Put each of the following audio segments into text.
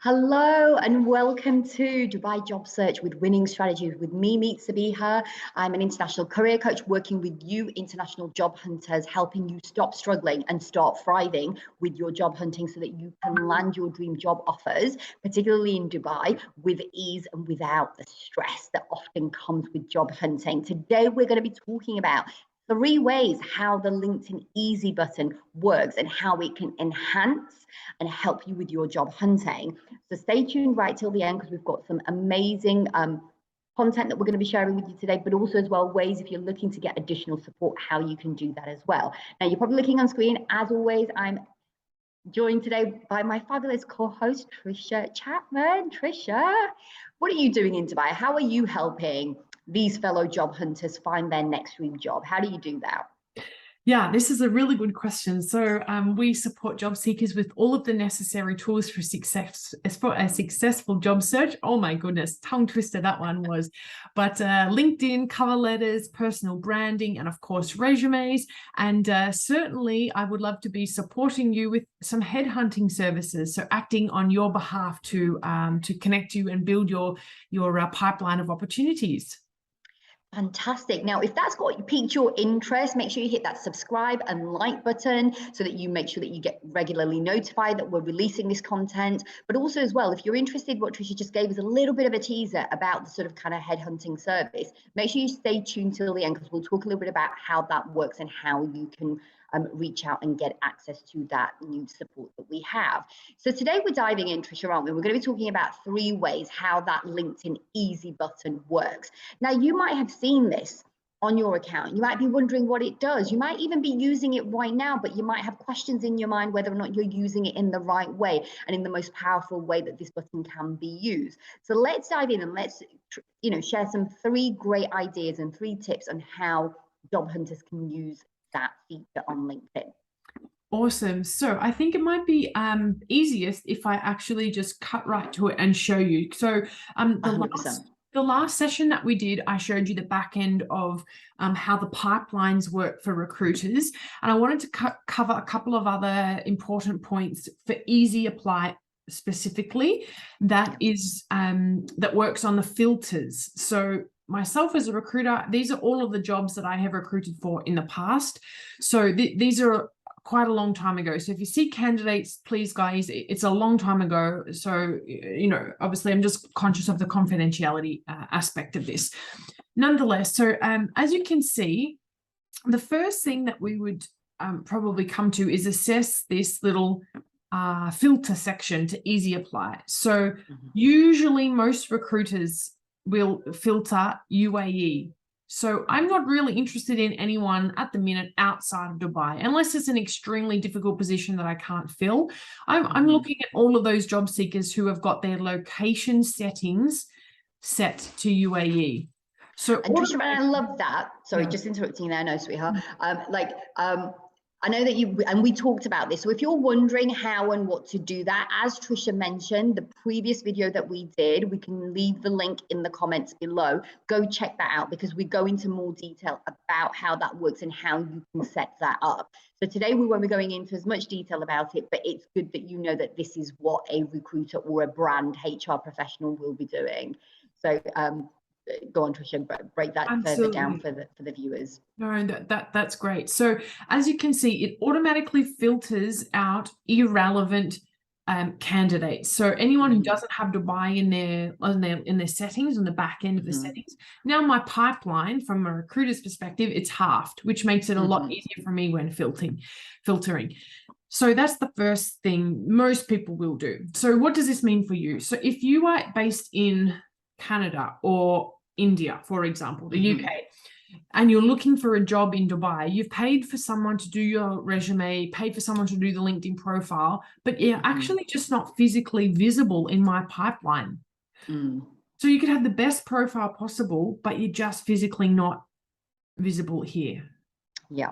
Hello and welcome to Dubai Job Search with Winning Strategies with me, Meet Sabiha. I'm an international career coach working with you international job hunters, helping you stop struggling and start thriving with your job hunting so that you can land your dream job offers, particularly in Dubai, with ease and without the stress that often comes with job hunting. Today, we're going to be talking about 3 ways how the LinkedIn Easy button works and how it can enhance and help you with your job hunting. So stay tuned right till the end because we've got some amazing content that we're going to be sharing with you today, but also as well ways if you're looking to get additional support, how you can do that as well. Now you're probably looking on screen. As always, I'm joined today by my fabulous co-host, Trisha Chapman. Trisha, what are you doing in Dubai? How are you helping these fellow job hunters find their next dream job? How do you do that? Yeah, this is a really good question. So we support job seekers with all of the necessary tools for a successful job search. Oh my goodness, tongue twister that one was. But LinkedIn, cover letters, personal branding, and of course resumes. And certainly I would love to be supporting you with some headhunting services. So acting on your behalf to connect you and build your pipeline of opportunities. Fantastic. Now, if that's got piqued your interest, make sure you hit that subscribe and like button so that you make sure that you get regularly notified that we're releasing this content. But also as well, if you're interested, what Trisha just gave us a little bit of a teaser about the sort of kind of headhunting service, make sure you stay tuned till the end because we'll talk a little bit about how that works and how you can reach out and get access to that new support that we have. So today we're diving in, Trisha, aren't we? We're going to be talking about 3 ways how that LinkedIn Easy button works. Now, you might have seen this on your account. You might be wondering what it does. You might even be using it right now, but you might have questions in your mind whether or not you're using it in the right way and in the most powerful way that this button can be used. So let's dive in and let's share some 3 great ideas and 3 tips on how job hunters can use that feature on LinkedIn. Awesome. So I think it might be easiest if I actually just cut right to it and show you. So the last session that we did, I showed you the back end of how the pipelines work for recruiters. And I wanted to cover a couple of other important points for Easy Apply specifically that works on the filters. So myself as a recruiter, these are all of the jobs that I have recruited for in the past. So these are quite a long time ago. So if you see candidates, please guys, it's a long time ago. So, obviously I'm just conscious of the confidentiality aspect of this. Nonetheless, so as you can see, the first thing that we would probably come to is assess this little filter section to Easy Apply. So usually most recruiters will filter UAE. So I'm not really interested in anyone at the minute outside of Dubai, unless it's an extremely difficult position that I can't fill. I'm looking at all of those job seekers who have got their location settings set to UAE. So Trisha, I love that. Sorry, just interrupting there, no, sweetheart. I know that we talked about this. So if you're wondering how and what to do that, as Trisha mentioned, the previous video that we did, we can leave the link in the comments below. Go check that out because we go into more detail about how that works and how you can set that up. So today we won't be going into as much detail about it, but it's good that you know that this is what a recruiter or a brand HR professional will be doing. So go on, Trisha, break that further down for the viewers. No, that's great. So as you can see, it automatically filters out irrelevant candidates. So anyone who doesn't have Dubai in their settings, on the back end of the settings. Now my pipeline from a recruiter's perspective, it's halved, which makes it a lot easier for me when filtering. So that's the first thing most people will do. So what does this mean for you? So if you are based in Canada or India, for example, the UK, and you're looking for a job in Dubai, you've paid for someone to do your resume, paid for someone to do the LinkedIn profile, but you're actually just not physically visible in my pipeline. So you could have the best profile possible, but you're just physically not visible here. Yeah.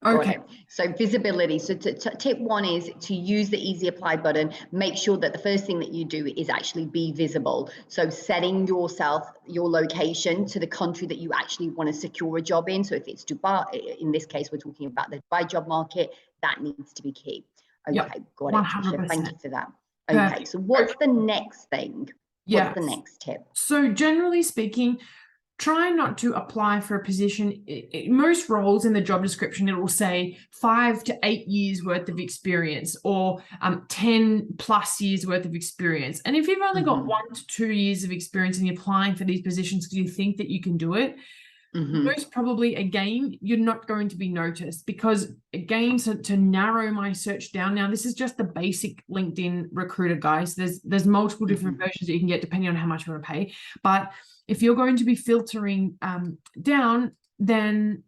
Okay. So visibility. So tip 1 is to use the Easy Apply button. Make sure that the first thing that you do is actually be visible. So setting your location to the country that you actually want to secure a job in. So if it's Dubai, in this case, we're talking about the Dubai job market, that needs to be key. Okay, got it. Thank you for that. Okay, so what's the next thing? What's the next tip? So generally speaking, try not to apply for a position. Most roles in the job description, it will say 5 to 8 years worth of experience, or 10 plus years worth of experience. And if you've only got 1 to 2 years of experience and you're applying for these positions because you think that you can do it, most probably, again, you're not going to be noticed, because again, to narrow my search down, now this is just the basic LinkedIn recruiter, guys. There's multiple different versions that you can get depending on how much you want to pay. But if you're going to be filtering down, then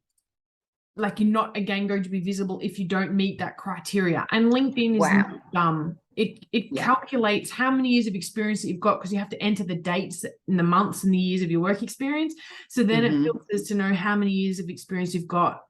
like, you're not again going to be visible if you don't meet that criteria. And LinkedIn is not dumb. It calculates how many years of experience that you've got, because you have to enter the dates and the months and the years of your work experience. So then it filters to know how many years of experience you've got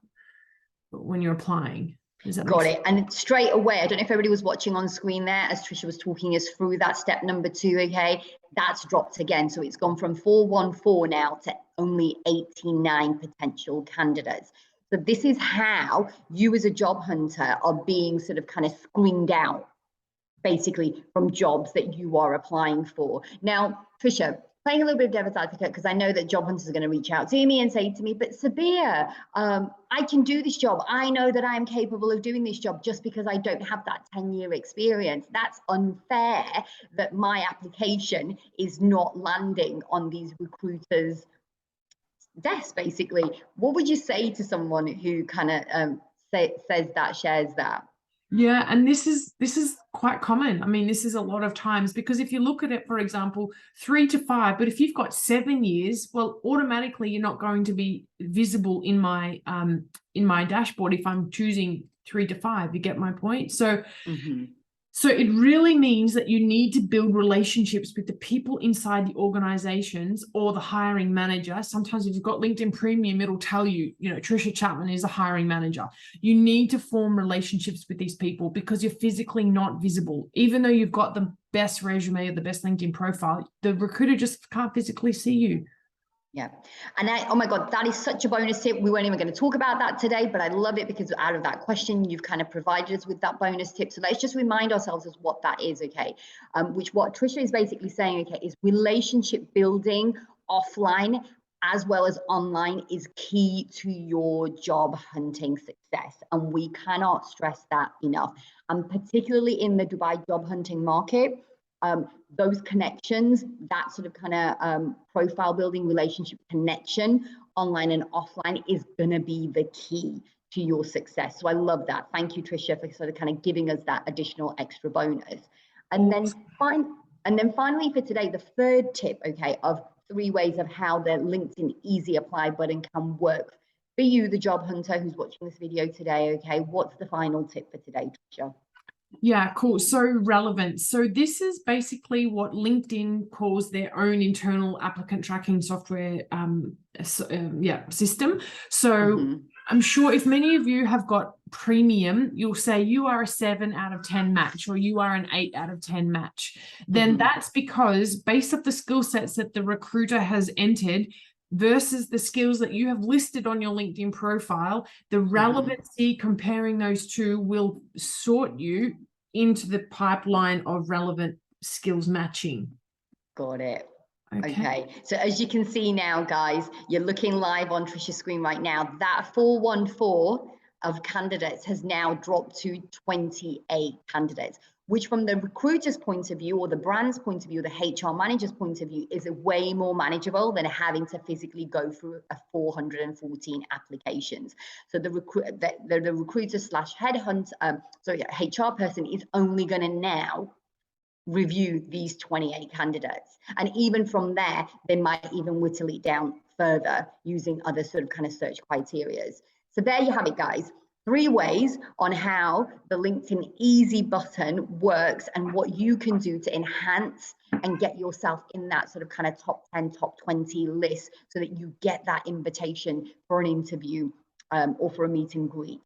when you're applying. Got it. And straight away, I don't know if everybody was watching on screen there as Trisha was talking us through that step number 2. Okay, that's dropped again. So it's gone from 414 now to only 89 potential candidates. So this is how you as a job hunter are being sort of kind of screened out, basically, from jobs that you are applying for. Now, Trisha, playing a little bit of devil's advocate, because I know that job hunters are going to reach out to me and say to me, but Sabia, I can do this job. I know that I'm capable of doing this job just because I don't have that 10-year experience. That's unfair that my application is not landing on these recruiters' desk, basically. What would you say to someone who kind of says that, shares that? Yeah, and this is quite common. I mean, this is a lot of times, because if you look at it, for example, 3 to 5, but if you've got 7 years, well, automatically you're not going to be visible in my dashboard if I'm choosing 3 to 5. You get my point? So So it really means that you need to build relationships with the people inside the organizations or the hiring manager. Sometimes if you've got LinkedIn Premium, it'll tell you, Trisha Chapman is a hiring manager. You need to form relationships with these people, because you're physically not visible. Even though you've got the best resume or the best LinkedIn profile, the recruiter just can't physically see you. Yeah. And oh my God, that is such a bonus tip. We weren't even going to talk about that today, but I love it because out of that question, you've kind of provided us with that bonus tip. So let's just remind ourselves as what that is, okay? Which what Trisha is basically saying, okay, is relationship building offline as well as online is key to your job hunting success. And we cannot stress that enough. And particularly in the Dubai job hunting market, those connections, that sort of kind of profile building, relationship connection online and offline is going to be the key to your success. So I love that. Thank you, Trisha, for sort of kind of giving us that additional extra bonus. And then finally for today, the third tip, okay, of 3 ways of how the LinkedIn Easy Apply button can work for you, the job hunter who's watching this video today. Okay, what's the final tip for today, Trisha? Yeah, cool. So relevance. So this is basically what LinkedIn calls their own internal applicant tracking software system. So I'm sure if many of you have got premium, you'll say you are a 7 out of 10 match, or you are an 8 out of 10 match. Then that's because based off the skill sets that the recruiter has entered versus the skills that you have listed on your LinkedIn profile, the relevancy comparing those two will sort you into the pipeline of relevant skills matching. Got it. Okay. So as you can see now, guys, you're looking live on Trisha's screen right now. That 414 of candidates has now dropped to 28 candidates, which from the recruiter's point of view or the brand's point of view, the HR manager's point of view, is way more manageable than having to physically go through a 414 applications. So the recruiter slash headhunt, HR person is only going to now review these 28 candidates. And even from there, they might even whittle it down further using other sort of kind of search criterias. So there you have it, guys. 3 ways on how the LinkedIn Easy button works and what you can do to enhance and get yourself in that sort of kind of top 10, top 20 list so that you get that invitation for an interview or for a meet and greet.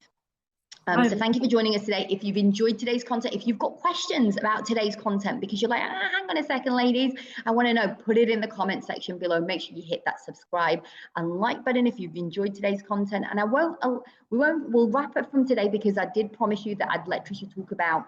So thank you for joining us today. If you've enjoyed today's content, if you've got questions about today's content, because you're like, hang on a second, ladies, I want to know, put it in the comment section below. Make sure you hit that subscribe and like button if you've enjoyed today's content. And we'll wrap up from today, because I did promise you that I'd let Trisha talk about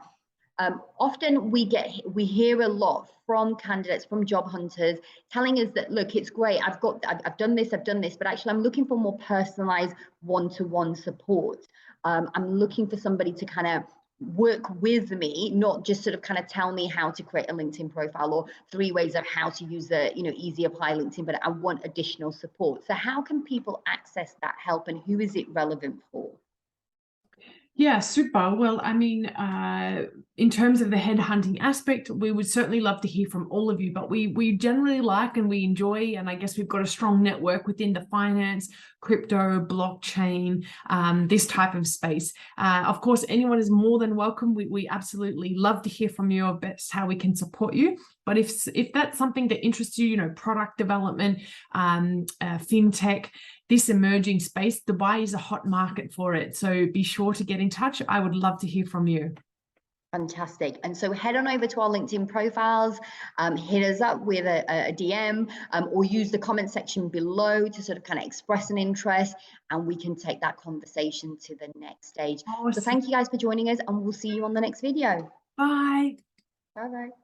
Often we hear a lot from candidates, from job hunters, telling us that, look, it's great, I've done this, but actually I'm looking for more personalized one-to-one support. I'm looking for somebody to kind of work with me, not just sort of kind of tell me how to create a LinkedIn profile or 3 ways of how to use the, easy apply LinkedIn, but I want additional support. So how can people access that help, and who is it relevant for? Yeah, super. Well, I mean, in terms of the headhunting aspect, we would certainly love to hear from all of you, but we generally like and we enjoy, and I guess we've got a strong network within the finance, crypto, blockchain, this type of space. Of course, anyone is more than welcome. We absolutely love to hear from you about how we can support you. But if that's something that interests you, product development, fintech, this emerging space, Dubai is a hot market for it. So be sure to get in touch. I would love to hear from you. Fantastic. And so head on over to our LinkedIn profiles, hit us up with a DM, or use the comment section below to sort of kind of express an interest, and we can take that conversation to the next stage. Awesome. So thank you guys for joining us, and we'll see you on the next video. Bye. Bye-bye.